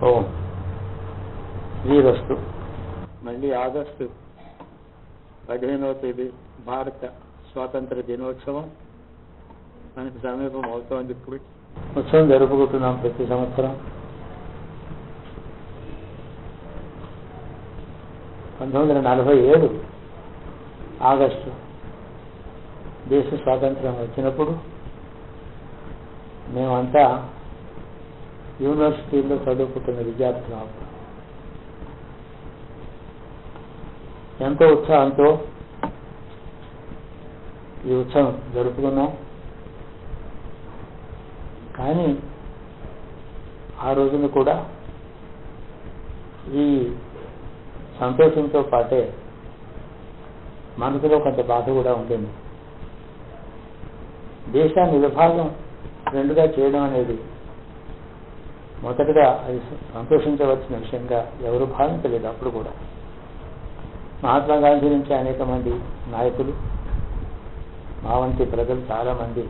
ఓం శ్రీరస్తు. మళ్ళీ ఆగస్టు 15వ తేదీ భారత స్వాతంత్ర దినోత్సవం మనకి సమీపం అవుతోంది. ఇప్పుడు ఉత్సవం జరుపుకుంటున్నాం ప్రతి సంవత్సరం. 1947 ఆగస్టు దేశ స్వాతంత్రం వచ్చినప్పుడు మేమంతా యూనివర్సిటీల్లో చదువుకుంటున్న విద్యార్థులం. ఎంతో ఉత్సాహంతో ఈ ఉత్సవం జరుపుకున్నాం. కానీ ఆ రోజున కూడా ఈ సంతోషంతో పాటే మనసులో కొంత బాధ కూడా ఉంటుంది. దేశాన్ని విభాగం రెండుగా చేయడం అనేది మొదటగా అది సంతోషించవలసిన విషయంగా ఎవరు భావించలేదు. అప్పుడు కూడా మహాత్మా గాంధీ నుంచి అనేక మంది నాయకులు, మా వంటి ప్రజలు చాలా మంది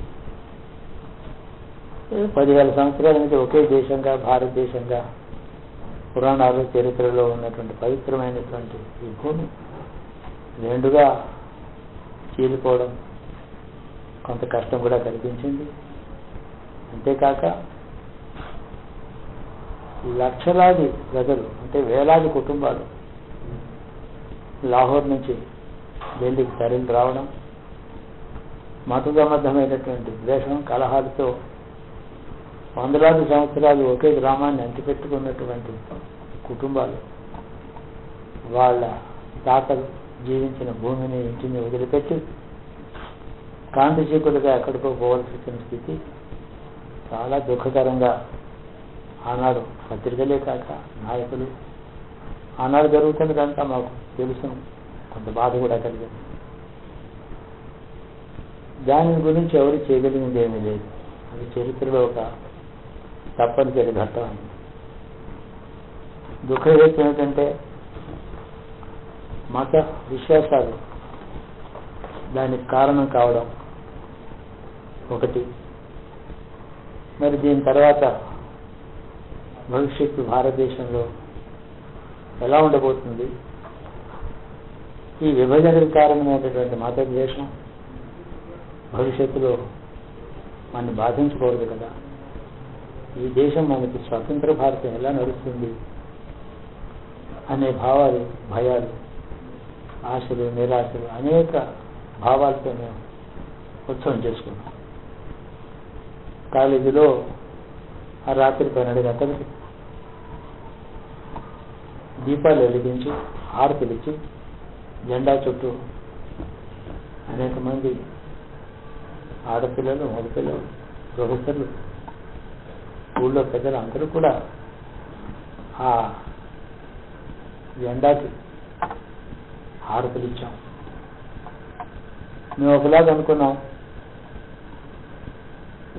10,000 సంవత్సరాల నుంచి ఒకే దేశంగా, భారతదేశంగా పురాణాలు చరిత్రలో ఉన్నటువంటి పవిత్రమైనటువంటి ఈ భూమి రెండుగా చీలిపోవడం కొంత కష్టం కూడా కనిపించింది. అంతేకాక లక్షలాది ప్రజలు, అంటే వేలాది కుటుంబాలు లాహోర్ నుంచి ఢిల్లీకి తరలి రావడం, మత సంబంధమైనటువంటి ద్వేషం, కలహాలతో వందలాది సంవత్సరాలు ఒకే గ్రామాన్ని అంటిపెట్టుకున్నటువంటి కుటుంబాలు వాళ్ళ తాతలు జీవించిన భూమిని, ఇంటిని వదిలిపెట్టి కాంతి చీకులుగా ఎక్కడికో పోవలసి వచ్చిన స్థితి చాలా దుఃఖకరంగా ఆనాడు పత్రికలే కాక నాయకులు, ఆనాడు జరుగుతున్నదంతా మాకు తెలుసు, కొంత బాధ కూడా కలిగింది. దాని గురించి ఎవరు చేయగలిగింది ఏమీ లేదు. అది చరిత్రలో ఒక తప్పనిసరి ఘట్టం. దుఃఖం ఏమిటంటే మత విశ్వాసాలు దానికి కారణం కావడం ఒకటి. మరి దీని తర్వాత భవిష్యత్తు భారతదేశంలో ఎలా ఉండబోతుంది? ఈ విభజనకు కారణమైనటువంటి మత ద్వేషం భవిష్యత్తులో మనని బాధించకూడదు కదా. ఈ దేశం మనకి స్వతంత్ర భారతం ఎలా నడుస్తుంది అనే భావాలు, భయాలు, ఆశలు, నిరాశలు, అనేక భావాలతో మేము ఉత్సవం చేసుకున్నాం. కాలేజీలో ఆ రాత్రి 12 గంటలకి దీపాలు వెలిగించి హారతులిచ్చి జెండా చుట్టూ అనేక మంది ఆడపిల్లలు, మగపిల్లలు, ప్రొఫెసర్లు, ఊళ్ళో పెద్దలు అందరూ కూడా ఆ జెండాకి హారతులు ఇచ్చాం. మేము ఒకలాగా అనుకున్నాం,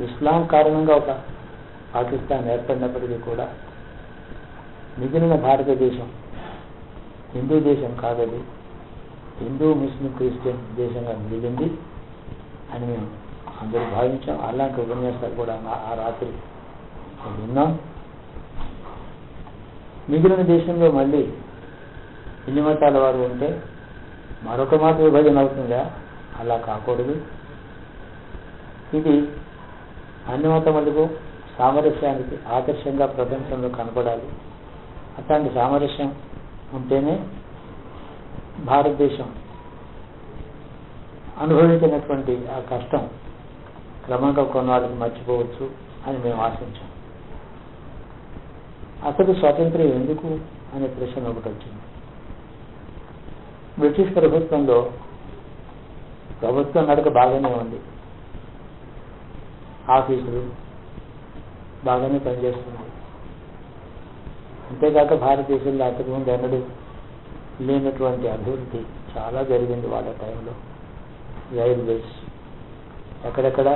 ఇస్లాం కారణంగా ఒక పాకిస్తాన్ ఏర్పడినప్పటికీ కూడా మిగిలిన భారతదేశం హిందూ దేశం కాదది, హిందూ, ముస్లిం, క్రిస్టియన్ దేశంగా మిగిలింది అని మేము అందరూ భావించాం. అలాంటి ఉపన్యాసాలు కూడా ఆ రాత్రి విన్నాం. మిగిలిన దేశంలో మళ్ళీ ఇన్ని మతాల వారు ఉంటే మరొక మత విభజన అవుతుందా? అలా కాకూడదు. ఇది అన్ని మతములకు సామరస్యానికి ఆదర్శంగా ప్రపంచంలో కనపడాలి. అట్లాంటి సామరస్యం ఉంటేనే భారతదేశం అనుభవించినటువంటి ఆ కష్టం క్రమంగా కొన్నాళ్ళకి మర్చిపోవచ్చు అని మేము ఆశించాం. అసలు స్వాతంత్ర్యం ఎందుకు అనే ప్రశ్న ఒకటి వచ్చింది. బ్రిటిష్ ప్రభుత్వంలో ప్రభుత్వం నడక బాగానే ఉంది, ఆఫీసులు బాగానే పనిచేస్తుంది. అంతేకాక భారతదేశంలో అంతకుముందు ఎన్నడూ లేనటువంటి అభివృద్ధి చాలా జరిగింది వాళ్ళ టైంలో. రైల్వేస్ ఎక్కడెక్కడ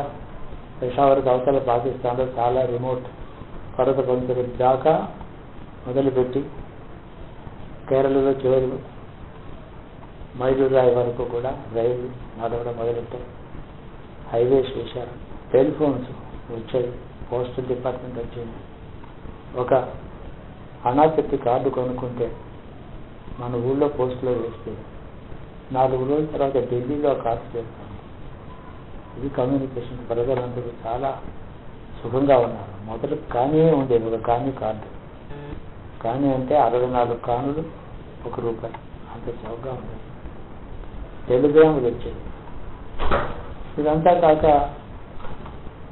పెషావర్కి అవతల పాకిస్తాన్లో చాలా రిమోట్ పర్వత పంతుల దాకా మొదలుపెట్టి కేరళలో చివరి మైలూరాయి వరకు కూడా రైలు నడవడం మొదలెట్టారు. హైవేస్ వేశారు, టెలిఫోన్స్ వచ్చాయి, పోస్టల్ డిపార్ట్మెంట్ వచ్చింది. ఒక అనాసక్తి కార్డు కొనుక్కుంటే మన ఊళ్ళో పోస్టులో వేస్తే 4 రోజుల తర్వాత ఢిల్లీలో కార్డు చేస్తాం. ఇది కమ్యూనికేషన్. ప్రజలందరూ చాలా సుఖంగా ఉన్నారు. మొదలు కానీ ఉండేది ఒక కానీ కార్డు. కానీ అంటే 64 కానులు ₹1. అంత చౌకగా ఉండేది. టెలిగ్రాములు వచ్చేది. ఇదంతా కాక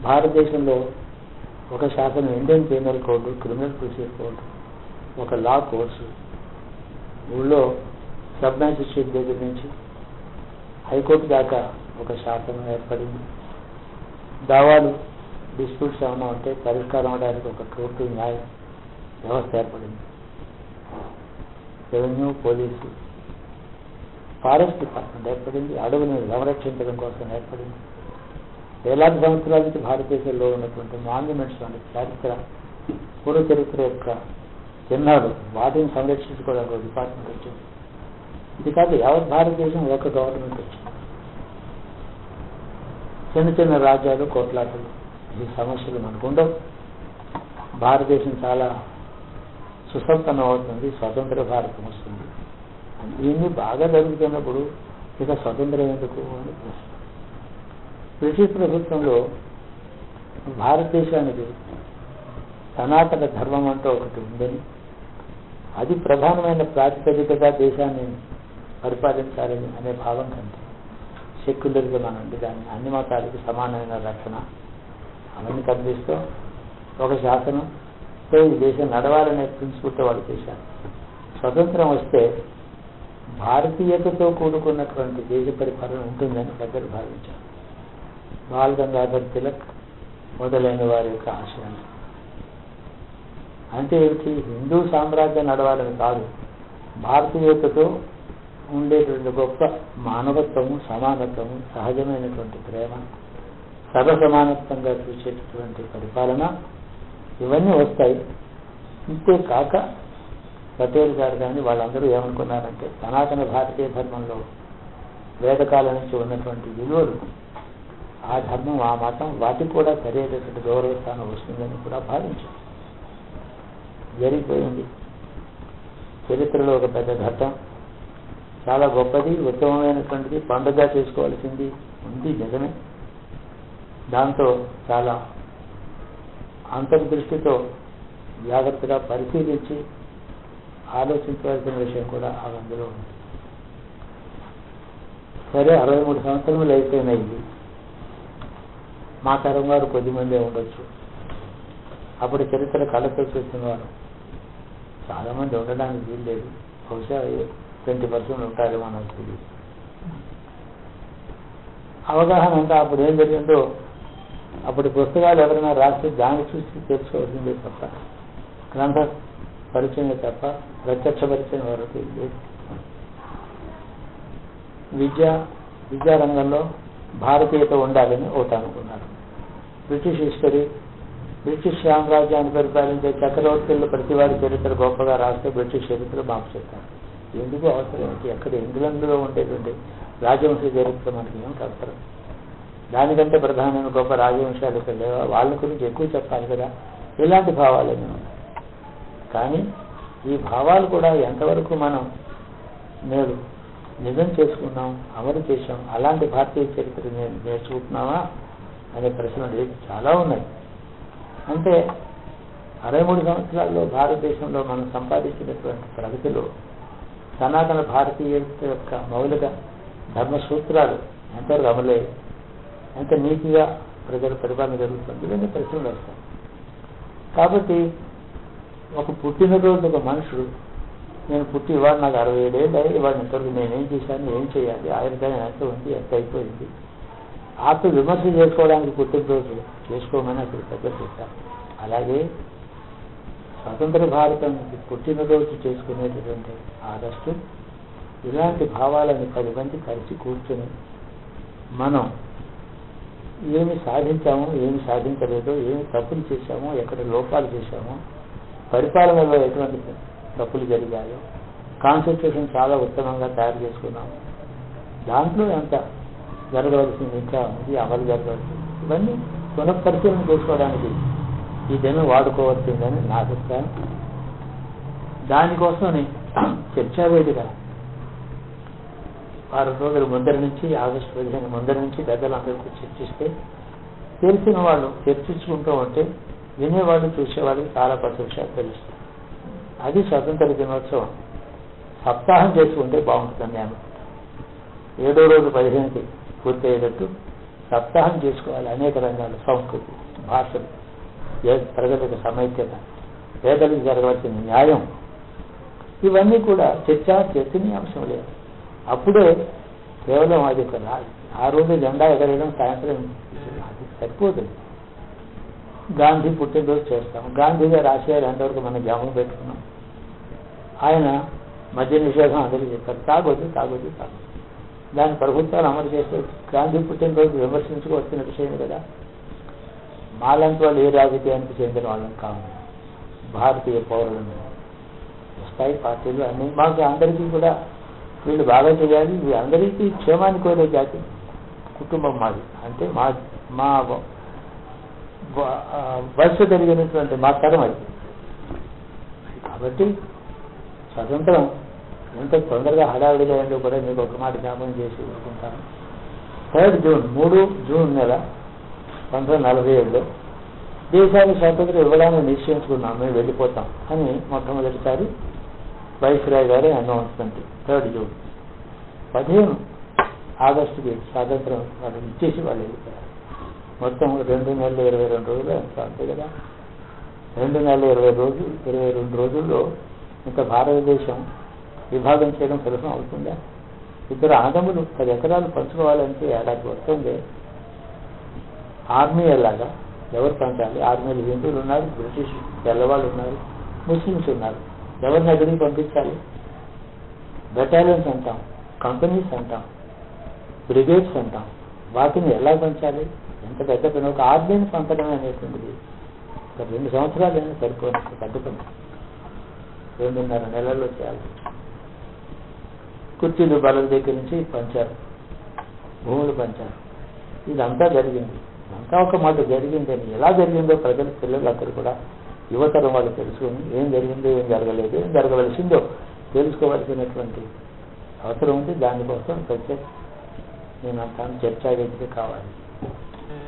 భారతదేశంలో ఒక శాసనం, Indian penal code, criminal procedure code, ఒక లా కోర్సు, ఊళ్ళో సబ్ మ్యాజిస్ట్రేట్ దగ్గర నుంచి హైకోర్టు దాకా ఒక శాసనం ఏర్పడింది. దావాలు, డిస్ప్యూట్స్ ఏమైనా ఉంటే పరిష్కారం అవడానికి ఒక కోర్టు న్యాయ వ్యవస్థ ఏర్పడింది. రెవెన్యూ, పోలీసు, ఫారెస్ట్ డిపార్ట్మెంట్ ఏర్పడింది. అడవులను సంరక్షించడం కోసం ఏర్పడింది. వేలాది సంవత్సరాల నుంచి భారతదేశంలో ఉన్నటువంటి మాన్యుమెంట్స్ అనే చరిత్ర, పూర్వ చరిత్ర యొక్క చిహ్నాలు, వాటిని సంరక్షించుకోవడానికి ఒక డిపార్ట్మెంట్ వచ్చింది. ఇది కాదు, యావత్ భారతదేశం ఒక గవర్నమెంట్ వచ్చింది. చిన్న చిన్న రాజ్యాలు, కోట్లాటలు, ఈ సమస్యలు మనకు ఉండవు. భారతదేశం చాలా సుసంపన్నం అవుతుంది. స్వతంత్ర భారతం వస్తుంది. ఇవన్నీ బాగా జరుగుతున్నప్పుడు ఇక స్వతంత్రం ఎందుకు అని ప్రశ్న. బ్రిటిష్ ప్రభుత్వంలో భారతదేశానికి సనాతన ధర్మం అంటూ ఒకటి ఉందని, అది ప్రధానమైన ప్రాతిపదికగా దేశాన్ని పరిపాలించాలని అనే భావం కంటే సెక్యులరిజం అనండి, దాన్ని అన్ని మతాలకు సమానమైన రక్షణ అవన్నీ కనిపిస్తూ ఒక శాసనం ఈ దేశం నడవాలనే ప్రిన్సిపుల్తో వాళ్ళు చేశారు. స్వతంత్రం వస్తే భారతీయతతో కూడుకున్నటువంటి దేశ పరిపాలన ఉంటుందని పెద్దలు భావించారు. బాల్ గంగాధర్ తిలక్ మొదలైన వారి యొక్క ఆశయాలు అంటే ఏమిటి? హిందూ సామ్రాజ్యం నడవాలని కాదు, భారతీయతతో ఉండేటువంటి గొప్ప మానవత్వము, సమానత్వము, సహజమైనటువంటి ప్రేమ, సర్వసమానత్వంగా చూసేటటువంటి పరిపాలన, ఇవన్నీ వస్తాయి. ఇంతే కాక పటేల్ గారు కానీ వాళ్ళందరూ ఏమనుకున్నారంటే, సనాతన భారతీయ ధర్మంలో వేదకాలం నుంచి ఉన్నటువంటి విలువలు, ఆ ధర్మం, ఆ మతం, వాటికి కూడా సరైనటువంటి గౌరవస్థానం వస్తుందని కూడా భావించారు. జరిగిపోయింది. చరిత్రలో ఒక పెద్ద ఘట్టం, చాలా గొప్పది, ఉత్తమమైనటువంటిది, పండుగ చేసుకోవాల్సింది ఉంది, నిజమే. దాంతో చాలా అంతర్దృష్టితో జాగ్రత్తగా పరిశీలించి ఆలోచించవలసిన విషయం కూడా అందులో ఉంది. సరే, 63 సంవత్సరములు అయిపోయినాయి. మా తరం వారు కొద్దిమందే ఉండొచ్చు. అప్పుడు చరిత్ర కళ్ళతో చూసిన వారు చాలామంది ఉండడానికి వీల్లేదు. బహుశా 20% ఉంటారేమో నాకు తెలియదు. అవగాహన అంతా అప్పుడు ఏం జరిగిందో, అప్పుడు పుస్తకాలు ఎవరైనా రాసి దాన్ని చూసి తెలుసుకోవాల్సిందే తప్ప, గ్రంథ పరిచయమే తప్ప ప్రత్యక్ష పరిచయం వరకు లేదు. విద్యారంగంలో భారతీయత ఉండాలని ఒకటి అనుకున్నారు. బ్రిటిష్ హిస్టరీ, బ్రిటిష్ సామ్రాజ్యాన్ని పరిపాలించే చక్రవర్తులు ప్రతి వారి చరిత్ర గొప్పగా రాస్తే బ్రిటిష్ చరిత్ర మాకు చెప్తారు. ఎందుకు అవసరం ఏంటి? ఎక్కడ ఇంగ్లాండ్లో ఉండేటువంటి రాజవంశ చరిత్ర మనకి ఏమిటి అవసరం? దానికంటే ప్రధానమైన గొప్ప రాజవంశాలు ఇక్కడ లేవా? వాళ్ళ గురించి ఎక్కువ చెప్పాలి కదా. ఇలాంటి భావాలన్నీ ఉన్నాయి. కానీ ఈ భావాలు కూడా ఎంతవరకు మనం నేడు నిజం చేసుకున్నాం, అమలు చేశాం, అలాంటి భారతీయ చరిత్ర నేర్చుకుంటున్నామా అనే ప్రశ్నలు చాలా ఉన్నాయి. అంటే 63 సంవత్సరాల్లో భారతదేశంలో మనం సంపాదించినటువంటి ప్రగతిలో సనాతన భారతీయత యొక్క మౌలిక ధర్మ సూత్రాలు ఎంతవరకు అమలయ్యాయి, ఎంత నీతిగా ప్రజల పరిపాలన జరుగుతుంది, ఇవన్నీ ప్రశ్నలు వస్తాయి. కాబట్టి ఒక పుట్టినరోజు ఒక మనుషుడు, నేను పుట్టి ఇవాళ నాకు 67 ఏళ్ళు అయ్యి, ఇవాళ ఇంతవరకు నేనేం చేశాను, ఏం చేయాలి, ఆయుర్దాయం ఎంత ఉంది, ఎంత అయిపోయింది, ఆత్మ విమర్శ చేసుకోవడానికి పుట్టినరోజు చేసుకోమని అక్కడ పెద్దలు చెప్పారు. అలాగే స్వతంత్ర భారతానికి పుట్టినరోజు చేసుకునేటటువంటి ఆగస్టు ఇలాంటి భావాలని 10 మంది కలిసి కూర్చొని మనం ఏమి సాధించామో, ఏమి సాధించలేదో, ఏమి తప్పులు చేశామో, ఎక్కడ లోపాలు చేశామో, పరిపాలనలో ఎటువంటి తప్పులు జరిగాయో, కాన్స్టిట్యూషన్ చాలా ఉత్తమంగా తయారు చేసుకున్నాము, దాంట్లో ఎంత జరగవలసింది ఇంకా ఉంది, అమలు జరగవలసింది, ఇవన్నీ పునఃపరిశీలన చేసుకోవడానికి ఈ దినం వాడుకోవచ్చిందని నా అభిప్రాయం. దానికోసమని చర్చావేదిక వారం రోజుల ముందర నుంచి ఆగస్టు 15 ముందర నుంచి పెద్దలందరికీ చర్చిస్తే తెలిసిన వాళ్ళు చర్చించుకుంటూ ఉంటే వినేవాళ్ళు చూసేవాళ్ళకి చాలా కొత్త విషయాలు తెలుస్తాయి. అది స్వతంత్ర దినోత్సవం సప్తాహం చేసుకుంటే బాగుంటుందని అనుకుంటాను. 7వ రోజు 15కి పూర్తయ్యేటట్టు సప్తాహం చేసుకోవాలి. అనేక రంగాలు, సంస్కృతి, భాషలు, ప్రజలకు సమైక్యత, పేదలకు జరగవలసిన న్యాయం, ఇవన్నీ కూడా చర్చనీయాంశం లేదు. అప్పుడే కేవలం అది ఆ రోజు జెండా ఎగరేయడం, సాయంత్రం అది సరిపోతుంది. గాంధీ పుట్టినరోజు చేస్తాం. గాంధీ గారు ఆశయాలు ఎంతవరకు మనం జ్ఞాపకం పెట్టుకున్నాం. ఆయన మద్య నిషేధం అందరికీ చెప్పారు, తాగొద్దు. దాని ప్రభుత్వాలు అమలు చేస్తే గాంధీ పుట్టినరోజు విమర్శించుకోవచ్చిన విషయం కదా. మాలాంటి వాళ్ళు ఏ రాజకీయానికి చెందిన వాళ్ళని కాదు, భారతీయ పౌరులను వస్తాయి పార్టీలు అన్ని. మాకు అందరికీ కూడా వీళ్ళు బాగా చేయాలి, అందరికీ క్షేమాన్ని కోరే జాతి కుటుంబం మాది. అంటే మా వయసు కలిగినటువంటి మా తరం అది. కాబట్టి స్వతంత్రం ఎంత తొందరగా హడావిడిగా ఏంటో కూడా మీకు ఒక మాట జ్ఞాపకం చేసి ఊరుకుంటాను. 3 జూన్ 3 జూన్ నెల 1947లో దేశానికి స్వాతంత్రం ఇవ్వడానికి నిశ్చయించుకున్నాం, మేము వెళ్ళిపోతాం అని మొట్టమొదటిసారి వైస్రాయ్ గారి అనౌన్స్మెంట్. 3 జూన్ 15 ఆగస్టుకి స్వాతంత్రం వాళ్ళు ఇచ్చేసి వాళ్ళు వెళ్ళిపోయారు. మొత్తం 2 నెలల 22 రోజులు ఎంత అంతే కదా. 2 నెలల 22 రోజుల్లో ఇంత భారతదేశం విభాగం చేయడం సులభం అవుతుందా? 2 ఆదములు 10 ఎకరాలు పంచుకోవాలంటే ఏడాది వస్తుంది. ఆర్మీ ఎలాగా ఎవరు పంచాలి? ఆర్మీలు హిందువులు ఉన్నారు, బ్రిటిష్ తెల్లవాళ్ళు ఉన్నారు, ముస్లిమ్స్ ఉన్నారు. ఎవరిని ఎక్కడికి పంపించాలి? బెటాలియన్స్ అంటాం, కంపెనీస్ అంటాం, బ్రిగేడ్స్ అంటాం. వాటిని ఎలా పంచాలి? ఎంత పెద్ద పని. ఒక ఆర్మీని పంపడం అనేటువంటిది ఒక 2 సంవత్సరాలైనా సరిపోయినట్టు పెద్ద పని. 2.5 నెలల్లో చేయాలి. కుర్చీలు బలం దగ్గర నుంచి పంచారు, భూములు పంచారు. ఇదంతా జరిగింది. ఇదంతా ఒక మాట జరిగిందని, ఎలా జరిగిందో ప్రజల పిల్లలందరూ కూడా యువతరం వాళ్ళు తెలుసుకొని ఏం జరిగిందో, ఏం జరగలేదు, ఏం జరగవలసిందో తెలుసుకోవలసినటువంటి అవసరం ఉంది. దానికోసం ప్రత్యేక నేను అంటాను చర్చా వేదిక కావాలి.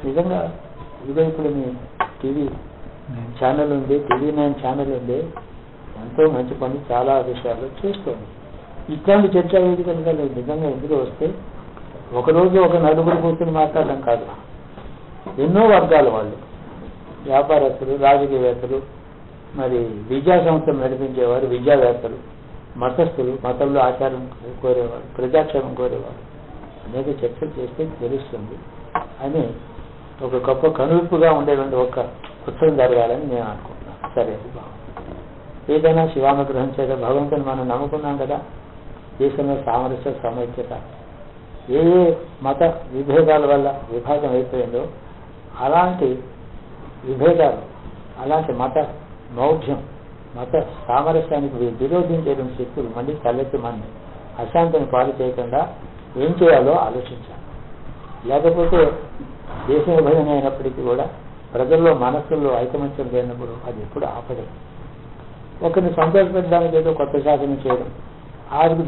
నిజంగా ఇదే ఇప్పుడు మీ టీవీ ఛానల్ ఉంది, టీవీ 9 ఛానల్ ఉంది, ఎంతో మంచి పని చాలా విషయాలు చేస్తుంది. ఇట్లాంటి చర్చా వేదికలు నిజంగా ఎందుకు వస్తే ఒకరోజు ఒక నలుగురు కూర్చొని మాట్లాడడం కాదు. ఎన్నో వర్గాల వాళ్ళు, వ్యాపారస్తులు, రాజకీయవేత్తలు, మరి విద్యా సంస్థలు నడిపించేవారు, విద్యావేత్తలు, మతస్థులు, మతంలో ఆచారం కోరేవారు, ప్రజాక్షేమం కోరేవారు అనేక చర్చలు చేస్తే తెలుస్తుంది అని ఒక గొప్ప కనువిప్పుగా ఉండేటువంటి ఒక ఉత్సవం జరగాలని నేను అనుకుంటున్నాను. సరే, ఏదైనా శివానుగ్రహం చేత భగవంతుని మనం నమ్ముకున్నాం కదా. దేశంలో సామరస్య, సమైక్యత, ఏ మత విభేదాల వల్ల విభాగం అయిపోయిందో అలాంటి విభేదాలు, అలాంటి మత మౌఢ్యం, మత సామరస్యానికి విరోధించేటువంటి శక్తులు మళ్ళీ తలెత్తి మన అశాంతిని పాలు చేయకుండా ఏం చేయాలో ఆలోచించాలి. లేకపోతే దేశ విభజన అయినప్పటికీ కూడా ప్రజల్లో మనస్సుల్లో ఐకమత్యం లేనప్పుడు అది ఎప్పుడు ఆపడే. ఒకరిని సంతోషపెట్టడానికి ఏదో కొత్త శాసనం చేయడం,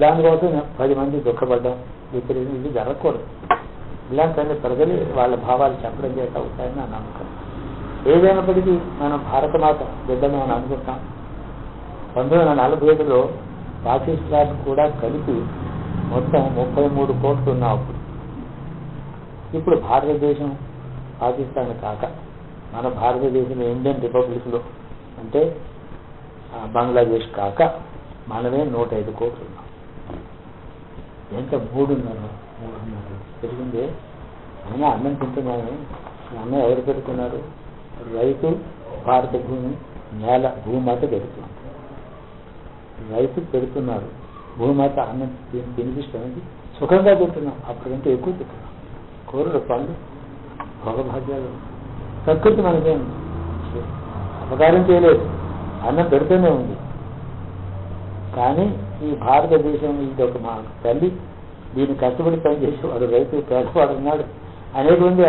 దానికోసం 10 మంది దుఃఖపడ్డం, ఇది జరగకూడదు. ఇలాంటి ప్రజలు వాళ్ళ భావాలు చెప్పడం చేత అవుతాయని నా నమ్మకం. ఏదైనప్పటికీ మనం భారతమాత బిడ్డను మనం అనుకుంటాం. 1947లో పాకిస్తాన్ కూడా కలిపి మొత్తం 33 కోట్లు ఉన్నాం అప్పుడు. ఇప్పుడు భారతదేశం పాకిస్తాన్ కాక మన భారతదేశంలో ఇండియన్ రిపబ్లిక్లో అంటే బంగ్లాదేశ్ కాక మనమే 105 కోట్లు ఉన్నాం. ఎంత 3.5 పెరిగిందే. అయినా అన్నం తింటున్నాను. అన్నం ఎవరు పెడుతున్నారు? రైతు, భారత భూమి, నేల, భూమాత పెడుతుంది. రైతు పెడుతున్నారు, భూమాత అన్నం తినిపిస్తుంది, సుఖంగా తింటున్నాం. అప్పటికంటే ఎక్కువ తింటున్నాం. కూరలు, పండ్లు, భోగభాగ్యాలు. ప్రకృతి మనకేం అపకారం చేయలేదు, అన్నం పెడుతూనే ఉంది. కానీ ఈ భారతదేశం ఇది ఒక మా తల్లి, దీన్ని కష్టపడి పనిచేసేవాడు రైతు, పేదవాడు ఉన్నాడు,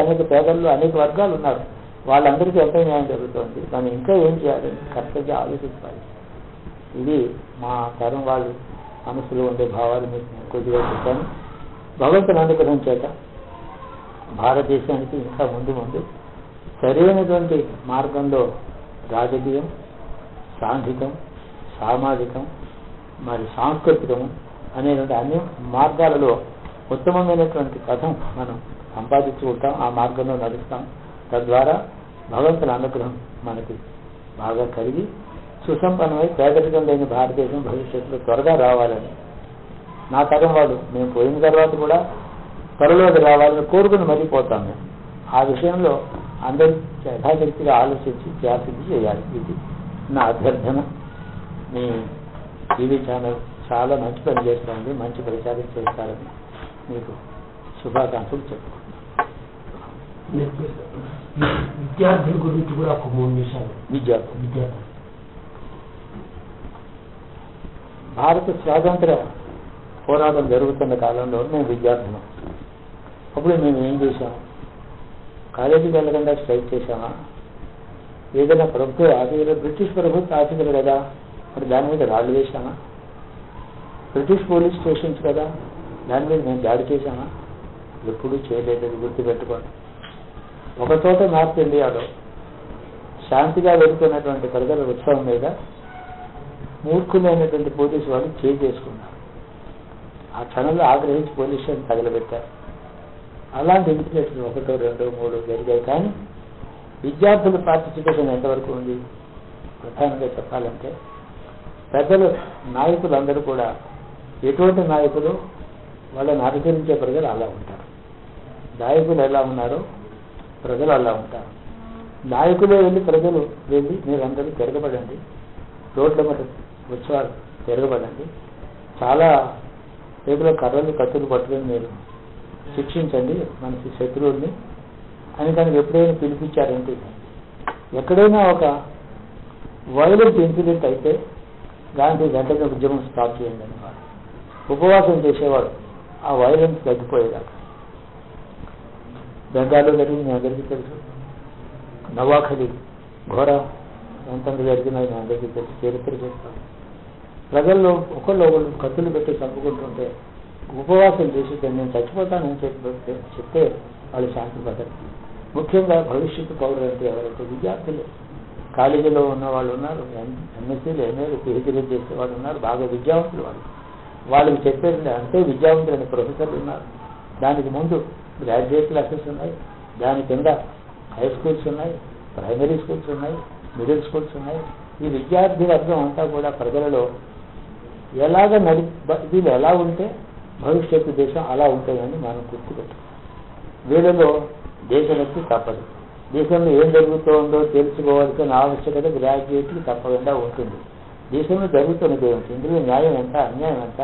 అనేక పేదల్లో అనేక వర్గాలు ఉన్నారు. వాళ్ళందరికీ ఎంత న్యాయం జరుగుతుంది. మనం ఇంకా ఏం చేయాలి? కరెక్ట్గా ఆలోచించాలి. ఇది మా తరం వాళ్ళు మనసులో ఉండే భావాలు మీకు నేను కొద్దిగా చెప్పాను. భగవంతుని అనుగ్రహం చేత భారతదేశానికి ఇంకా ముందు సరైనటువంటి మార్గంలో రాజకీయం, సాంఘికం, సామాజికం, మరి సాంస్కృతికం అనేటువంటి అన్ని మార్గాలలో ఉత్తమమైనటువంటి పథం మనం సంపాదించుకుంటాం, ఆ మార్గంలో నడుస్తాం. తద్వారా భగవంతుని అనుగ్రహం మనకి బాగా కలిగి సుసంపన్నమై పేదరికం లేని భారతదేశం భవిష్యత్తులో త్వరగా రావాలని నా తరం వాళ్ళు మేము పోయిన తర్వాత కూడా త్వరలోకి రావాలని కోరుకుని మరిపోతాం. మేము ఆ విషయంలో అందరూ యథాశక్తిగా ఆలోచించి త్యాగం చేయాలి. ఇది నా అభ్యర్థన. మీ టీవీ ఛానల్ చాలా మంచి పని చేస్తుంది, మంచి ప్రచారం చేస్తారని మీకు శుభాకాంక్షలు చెప్పుకుంటున్నాను. విద్యార్థుల గురించి కూడా ఒక 3 నిమిషాలు. విద్యార్థులు భారత స్వాతంత్ర పోరాటం జరుగుతున్న కాలంలో మేము విద్యార్థులం. అప్పుడు మేము ఏం చేశాము? కాలేజీకి వెళ్ళకుండా స్ట్రైక్ చేశామా? ఏదైనా ప్రభుత్వ ఆఫీసులు, బ్రిటిష్ ప్రభుత్వ ఆఫీసులు కదా, మరి దాని మీద రాళ్ళు వేశామా? బ్రిటిష్ పోలీస్ స్టేషన్స్ కదా, దాని మీద మేము దాడి చేశామా? ఎప్పుడూ చేయలేదు. గుర్తుపెట్టుకోండి. ఒక చోట నార్త్ ఇండియాలో శాంతిగా వెళుతున్నటువంటి ప్రజల ఉత్సవం మీద మూర్ఖులైనటువంటి పోలీసు వాళ్ళు చేసుకున్నారు. ఆ క్షణంలో ఆగ్రహించి పోలీస్ స్టేషన్ తగలబెట్టారు. అలాంటి ఇన్సిడెంట్స్ 1, 2, 3 జరిగాయి. కానీ విద్యార్థుల పార్టిసిపేషన్ ఎంతవరకు ఉంది? ప్రధానంగా చెప్పాలంటే పెద్దలు, నాయకులందరూ కూడా ఎటువంటి నాయకులు వాళ్ళని అనుసరించే ప్రజలు అలా ఉంటారు. నాయకులు ఎలా ఉన్నారో ప్రజలు అలా ఉంటారు. నాయకులే వెళ్ళి ప్రజలు వెళ్ళి మీరందరూ తిరగబడండి, రోడ్ల మీద వచ్చేవారు తిరగబడండి, చాలా రేపులో కర్రలు కత్తులు పట్టుకొని మీరు శిక్షించండి మనకి శత్రువుల్ని అని కనుక ఎప్పుడైనా పిలిపించారంటే, ఎక్కడైనా ఒక వైలెంట్ ఇన్సిడెంట్ అయితే దాంట్లో వెంటనే ఉద్యమం స్టాప్ చేయండి అనేవాడు. ఉపవాసం చేసేవాడు ఆ వైలెన్స్ తగ్గిపోయేదాకా. బెంగాల్లో జరిగింది అందరికీ తెలుసు. నవాఖలి ఘోర ఎంతంగా జరిగినాయి అందరికీ తెలుసు. చరిత్ర చెప్తాను. ప్రజల్లో ఒకళ్ళు కత్తులు పెట్టి చంపుకుంటుంటే ఉపవాసం చేసి నేను చచ్చిపోతానని చెప్తే వాళ్ళు శాంతి పడతారు. ముఖ్యంగా భవిష్యత్తు పౌరులు అంటే ఎవరైతే విద్యార్థులు, కాలేజీలో ఉన్న వాళ్ళు ఉన్నారు, ఎంఎస్సీలు, ఎంఏలు, పిహెచ్డీలు చేసే వాళ్ళు ఉన్నారు, బాగా విద్యావంతులు వాళ్ళు. వాళ్ళకి చెప్పేది అంటే విద్యావంతులైన ప్రొఫెసర్లు ఉన్నారు. దానికి ముందు గ్రాడ్యుయేట్ క్లాసెస్ ఉన్నాయి, దాని కింద హై స్కూల్స్ ఉన్నాయి, ప్రైమరీ స్కూల్స్ ఉన్నాయి, మిడిల్ స్కూల్స్ ఉన్నాయి. ఈ విద్యార్థి వర్గం అంతా కూడా ప్రజలలో ఎలాగ వీళ్ళు ఎలా ఉంటే భవిష్యత్తు దేశం అలా ఉంటాయని మనం గుర్తుపెట్టాం. వీళ్ళలో దేశభక్తి తప్పదు. దేశంలో ఏం జరుగుతుందో తెలుసుకోవాల్సిన ఆవశ్యకత గ్రాడ్యుయేట్కి తప్పకుండా ఉంటుంది. దేశంలో జరుగుతున్నది ఏమిటి, ఇందులో న్యాయం ఎంత, అన్యాయం ఎంత,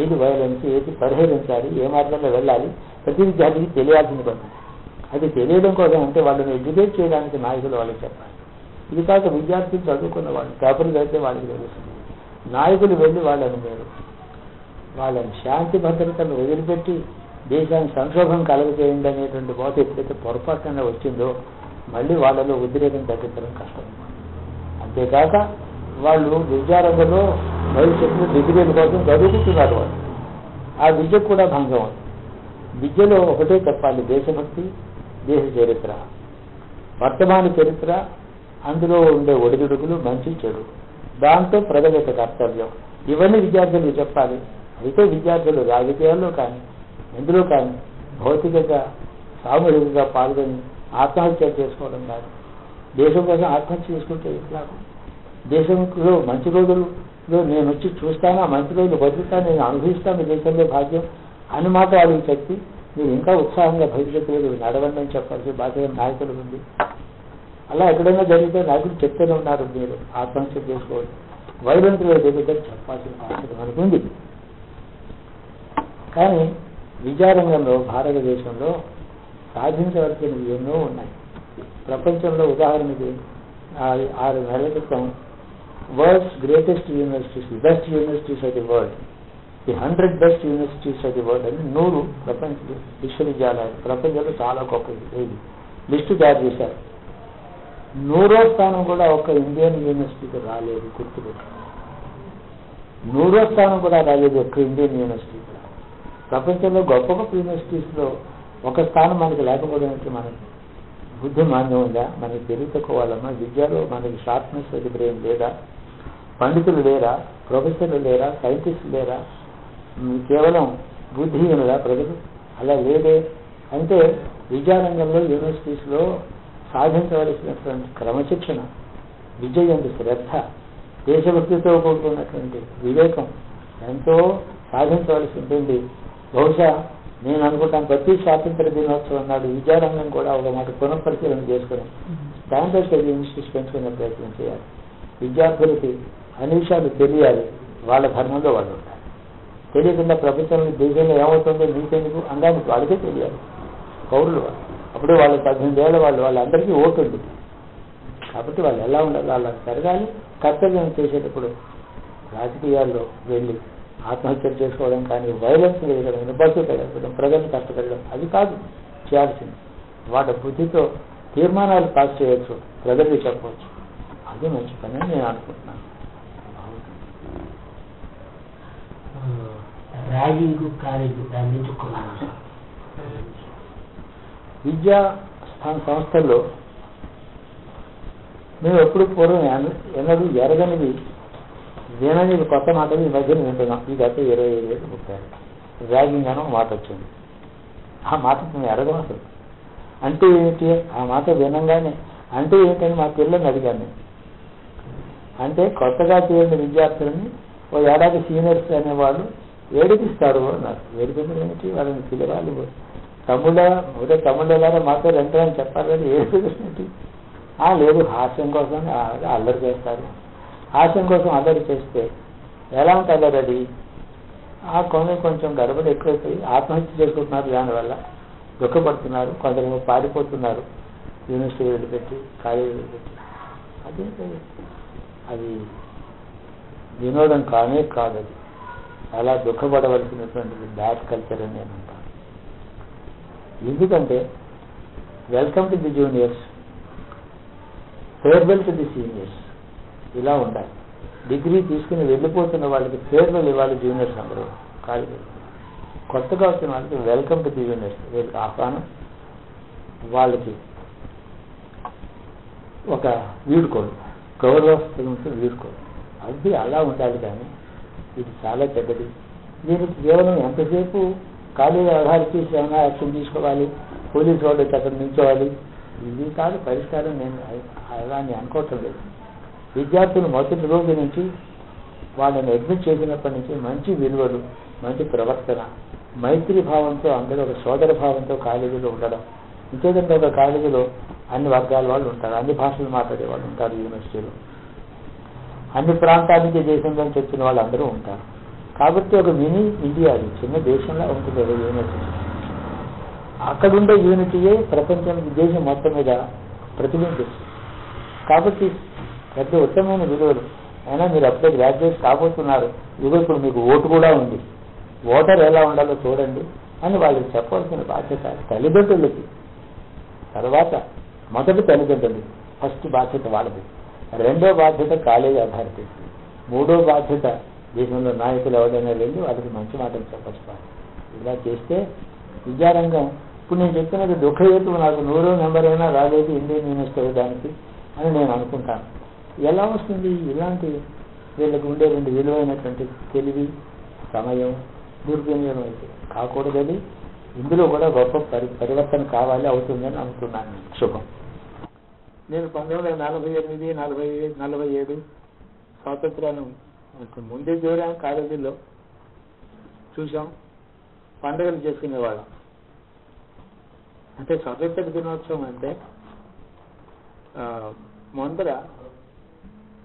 ఏది వైలెన్స్, ఏది పరిహరించాలి, ఏ మార్గంలో వెళ్ళాలి, ప్రతి విద్యార్థికి తెలియాల్సింది కొంత. అది తెలియడం కోసం అంటే వాళ్ళని ఎడ్యుకేట్ చేయడానికి నాయకులు వాళ్ళకి చెప్పాలి. ఇది కాక విద్యార్థులు చదువుకున్న వాళ్ళు పేపర్లు అయితే వాళ్ళకి తెలుస్తుంది. నాయకులు వెళ్ళి వాళ్ళని శాంతి భద్రతను వదిలిపెట్టి దేశానికి సంక్షోభం కలగజేయండి అనేటువంటి బోధ ఎప్పుడైతే పొరపాటున వచ్చిందో మళ్ళీ వాళ్ళలో ఉద్రేకం తగ్గించడం కష్టం. అంతేకాక వాళ్ళు విద్యారంగంలో భవిష్యత్తులో డిగ్రీల కోసం చదువుకుంటున్నారు. వాళ్ళు ఆ విద్యకు కూడా భంగం అవుతుంది. విద్యలో ఒకటే చెప్పాలి, దేశభక్తి, దేశ చరిత్ర, వర్తమాన చరిత్ర, అందులో ఉండే ఒడిదుడుకులు, మంచి చెడు, దాంతో ప్రజల యొక్క కర్తవ్యం, ఇవన్నీ విద్యార్థులకు చెప్పాలి. అయితే విద్యార్థులు రాజకీయాల్లో కానీ ఎందులో కానీ భౌతికంగా సామూహికంగా పాల్గొని ఆత్మహత్య చేసుకోవడం కాదు. దేశం కోసం ఆత్మహత్య చేసుకుంటే ఇట్లా దేశంలో మంచి రోజుల్లో నేను వచ్చి చూస్తాను, ఆ మంచి రోజులు బతుకుతాను, నేను అనుభవిస్తాను దేశంలో భాగ్యం అని మాట వాళ్ళకి చెప్పి మీరు ఇంకా ఉత్సాహంగా భవిష్యత్తులో నడవండి అని చెప్పాల్సి బాధ్యత నాయకులు ఉంది. అలా ఎక్కడైనా జరిగితే నాయకులు చెప్తూనే ఉన్నారు, మీరు ఆత్మహత్య చేసుకోవాలి, వైలెంట్గా జరిగితే చెప్పాల్సిన బాధ్యత మనకు ఉంది. కానీ విద్యారంగంలో భారతదేశంలో సాధించవలసినవి ఎన్నో ఉన్నాయి. ప్రపంచంలో ఉదాహరణకి 6 నెలల క్రితం world's greatest universities, best universities of the world, the 100 best universities of the world అని 100 ప్రపంచ విశ్వవిద్యాలయాలు ప్రపంచంలో చాలా గొప్ప లిస్టు తయారు చేశారు. 100వ స్థానం కూడా ఒక ఇండియన్ యూనివర్సిటీకి రాలేదు. గుర్తుపెట్టు. 100వ స్థానం కూడా రాలేదు ఒక్క ఇండియన్ యూనివర్సిటీ కూడా. ప్రపంచంలో గొప్ప గొప్ప యూనివర్సిటీస్లో ఒక స్థానం మనకి లేకపోవడానికి మనకి బుద్ధి మాన్యం ఉందా? మనకి తెలివి తక్కువ వాళ్ళమా? విద్యలో మనకి షార్ప్నెస్ అది బ్రెయిన్ లేదా? పండితులు లేరా? ప్రొఫెసర్లు లేరా? సైంటిస్టులు లేరా? కేవలం బుద్ధిహీనులా ప్రజలు? అలా లేదే. అంటే విద్యారంగంలో యూనివర్సిటీస్లో సాధించవలసినటువంటి క్రమశిక్షణ, విజయం, శ్రద్ధ, దేశభక్తితో కూడుకున్నటువంటి వివేకం ఎంతో సాధించవలసి ఉంటుంది. బహుశా నేను అనుకుంటాను ప్రతి స్వాతంత్ర దినోత్సవం నాడు విద్యారంగం కూడా ఒక మాట పునఃపరిశీలన చేసుకుని స్టాండర్డ్స్ ఆఫ్ ఇన్స్టిట్యూట్స్ పెంచుకునే ప్రయత్నం చేయాలి. విద్యార్థులకి అన్ని విషయాలు తెలియాలి. వాళ్ళ ధర్మంలో వాళ్ళు ఉంటారు. తెలియకుండా ప్రపంచంలో దేశంలో ఏమవుతుందో నీకెందుకు అందానికి వాళ్ళకే తెలియాలి. పౌరులు వాళ్ళు. అప్పుడే వాళ్ళు 18 ఏళ్ళ వాళ్ళందరికీ ఓటు ఉంది. కాబట్టి వాళ్ళు ఎలా ఉండాలి అలా జరగాలి. కర్తవ్యం చేసేటప్పుడు రాజకీయాల్లో వెళ్ళి ఆత్మహత్యలు చేసుకోవడం కానీ, వైలెన్స్ వేయడం, బస్సు పెట్టడం, ప్రజలను కష్టపెట్టడం అది కాదు చేయాల్సింది. వాళ్ళ బుద్ధితో తీర్మానాలు పాస్ చేయొచ్చు, ప్రజలకు చెప్పవచ్చు. అది మంచి పని అని నేను అనుకుంటున్నాను. విద్యా సంస్థల్లో మేము ఎప్పుడు పూర్వం ఎన్నడూ ఎరగనివి, విననివి కొత్త మాటలు ఈ మధ్యన వింటున్నాం. ఈ గత 25 ఏళ్ళు 30 ఏళ్ళు ర్యాగింగ్ అని మాట వచ్చింది. ఆ మాట మేము ఎరగం అసలు. అంటే ఏంటి? ఆ మాట వినంగానే అంటే ఏంటని మా పిల్లల్ని అడిగాను నేను. అంటే కొత్తగా చేరిన విద్యార్థులని ఓ ఏడాది సీనియర్స్ అనేవాళ్ళు ఏడిపిస్తారు అన్నారు. ఏడిపించడం ఏంటి? వాళ్ళని పిలవాలి. తమ్ముళ్ళ మాతో రెంటని చెప్పాలి కానీ ఏడిపించేంటి? లేదు, హాస్యం కోసం అల్లరి చేస్తారు. హాస్యం కోసం అల్లరి చేస్తే ఎలా ఉంటుంది అల్లరి? కొంచెం గడబడి ఎక్కువైపోయి ఆత్మహత్య చేసుకుంటున్నారు. దానివల్ల దుఃఖపడుతున్నారు. కొందరేమో పారిపోతున్నారు. యూనివర్సిటీ వదిలిపెట్టి, కాలేజీ వదిలిపెట్టి. అది వినోదం కానే కాదు. అది అలా దుఃఖపడవలసినటువంటి బ్యాడ్ కల్చర్ అని నేను అంటాను. ఎందుకంటే welcome to the juniors, farewell to the seniors ఇలా ఉండాలి. డిగ్రీ తీసుకుని వెళ్ళిపోతున్న వాళ్ళకి ఫేర్వెల్ ఇవ్వాలి జూనియర్స్ అందరూ. కాలేజీ కొత్తగా వచ్చిన వాళ్ళకి వెల్కమ్ టు ది జూనియర్స్, వీళ్ళకి ఆహ్వానం, వాళ్ళకి ఒక వీడుకోడు, గౌరవస్తులతో వీడుకోడు. అది అలా ఉండాలి. కానీ ఇది చాలా చెడ్డది. దీనికి కేవలం ఎంతసేపు కాలేజీ అథారిటీ ఏమైనా యాక్షన్ తీసుకోవాలి, పోలీసు వాళ్ళు అక్కడ నిల్చోవాలి, ఇది కాదు పరిష్కారం. నేను అలా అనుకోవటం లేదు. విద్యార్థులు మొదటి రోజు నుంచి వాళ్ళని అడ్మిట్ చేసినప్పటి నుంచి మంచి విలువలు, మంచి ప్రవర్తన, మైత్రి భావంతో, అందరూ ఒక సోదర భావంతో కాలేజీలో ఉండడం. ఇంకేదంటే ఒక కాలేజీలో అన్ని వర్గాల వాళ్ళు ఉంటారు, అన్ని భాషలు మాట్లాడే వాళ్ళు ఉంటారు. యూనివర్సిటీలో అన్ని ప్రాంతాల నుంచి దేశంలో వచ్చిన వాళ్ళందరూ ఉంటారు. కాబట్టి ఒక మినీ ఇండియా, అది చిన్న దేశంలా ఉంటుంది ఒక యూనివర్సిటీ. అక్కడుండే యూనిటీయే ప్రపంచానికి దేశం మొత్తం మీద ప్రతిబింబిస్తుంది. కాబట్టి పెద్ద ఉత్తమమైన విలువలు. అయినా మీరు అప్పుడే గ్రాడ్యుయేట్ కాబోతున్నారు, ఇప్పుడు మీకు ఓటు కూడా ఉంది, ఓటర్ ఎలా ఉండాలో చూడండి అని వాళ్ళకి చెప్పవలసిన బాధ్యత తల్లిదండ్రులకి. తర్వాత మొదటి తల్లిదండ్రులు ఫస్ట్ బాధ్యత వాళ్ళది. రెండో బాధ్యత కాలేజీ అథారిటీ. మూడో బాధ్యత దేశంలో నాయకులు ఎవరైనా వెళ్ళి వాళ్ళకి మంచి మాటలు చెప్పచ్చు. ఇలా చేస్తే విద్యారంగం ఇప్పుడు నేను చెప్పినది దుఃఖహేతు. నాకు 100వ నెంబర్ అయినా రాలేదు ఇండియన్ యూనివర్సిటీ దానికి అని నేను అనుకుంటాను. ఎలా వస్తుంది? ఇలాంటి వీళ్ళకి ఉండే రెండు విలువైనటువంటి తెలివి, సమయం దుర్వినియోగం అయితే కాకూడదని, ఇందులో కూడా గొప్ప పరివర్తన కావాలి, అవుతుందని అనుకున్నాను. శుభం. నేను 1948, 47 స్వాతంత్రాన్ని ముందే చేరాం. కాలేజీలో చూసాం, పండుగలు చేసుకునేవాళ్ళం. అంటే స్వాతంత్ర దినోత్సవం అంటే ముందర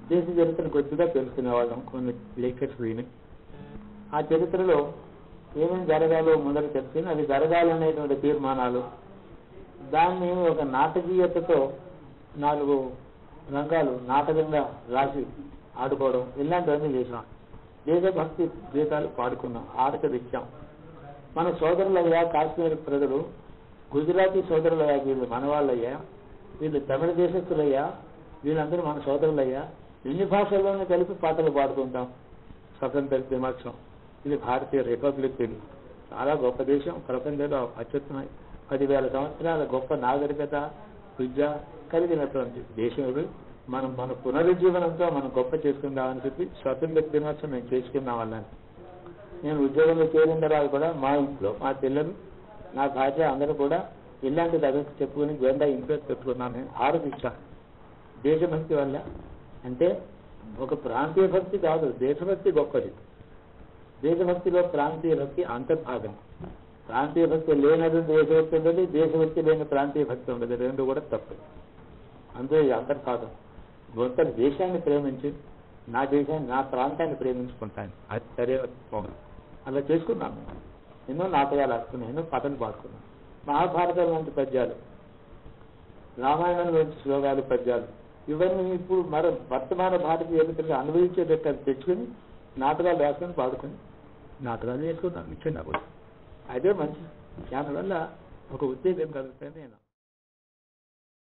దేశ చరిత్రను కొద్దిగా తెలుసుకునేవాళ్ళం, కొన్ని లెక్చర్స్ విని. ఆ చరిత్రలో ఏమేమి జరగాలో ముందర తెలుసుకుని అది జరగాలనేటువంటి తీర్మానాలు, దాన్ని ఒక నాటకీయతతో 4 రంగాలు నాటకంగా రాసి ఆడుకోవడం, ఇలాంటివన్నీ చేసాం. దేశభక్తి గీతాలు పాడుకున్నాం, ఆడకరిచ్చాం. మన సోదరులయ్యా కాశ్మీర్ ప్రజలు, గుజరాతీ సోదరులయ్యా వీళ్ళు మన వాళ్ళయ్యా, వీళ్ళు తమిళ దేశస్తులయ్యా, వీళ్ళందరూ మన సోదరులయ్యా, ఎన్ని భాషల్లోనే కలిపి పాటలు పాడుకుంటాం. స్వతంత్ర దినోత్సవం. ఇది భారతీయ రిపబ్లిక్ డే. చాలా గొప్ప దేశం, ప్రపంచంలో అత్యుత్తమ 10,000 సంవత్సరాల గొప్ప నాగరికత విద్య కలిగినటువంటి దేశం ఇది. మనం మన పునరుజ్జీవనంతో మనం గొప్ప చేసుకుందామని చెప్పి స్వతంత్ర దినోత్సవం మేము చేసుకున్నాం వాళ్ళని. నేను ఉద్యోగంలో చేరిన తర్వాత కూడా మా ఇంట్లో మా పిల్లలు నా భార్య అందరూ కూడా ఇలాంటి దగ్గర చెప్పుకుని గోండా ఇంట్లో పెట్టుకున్నాను. ఆరోపించాను దేశభక్తి వల్ల. అంటే ఒక ప్రాంతీయ భక్తి కాదు, దేశభక్తి గొప్పది. దేశభక్తిలో ప్రాంతీయ భక్తి అంతర్భాగం. ప్రాంతీయ భక్తి లేనది దేశభక్తి ఉండదు, దేశభక్తి లేని ప్రాంతీయ భక్తి ఉండదు. రెండు కూడా తప్పు. అందులో అంతర్భాగం. గొప్ప దేశాన్ని ప్రేమించి నా దేశాన్ని నా ప్రాంతాన్ని ప్రేమించుకుంటాను. అది సరే అలా చేసుకున్నాను. ఎన్నో నాటకాలు రాసుకున్నాను, ఎన్నో పాటలు పాడుకున్నాను. మహాభారతం లాంటి పద్యాలు, రామాయణం లాంటి శ్లోకాలు పద్యాలు, ఇవన్నీ ఇప్పుడు మరో వర్తమాన భారతీయ ఎన్నికలు అనుభవించేటట్టు తెచ్చుకుని నాటకాలు రాసుకొని పాడుకొని నాటకాలు వేసుకున్నాను చిన్నప్పుడు. అదే మంచి దానివల్ల ఒక ఉత్తేజం కలుగుతుంది. నేను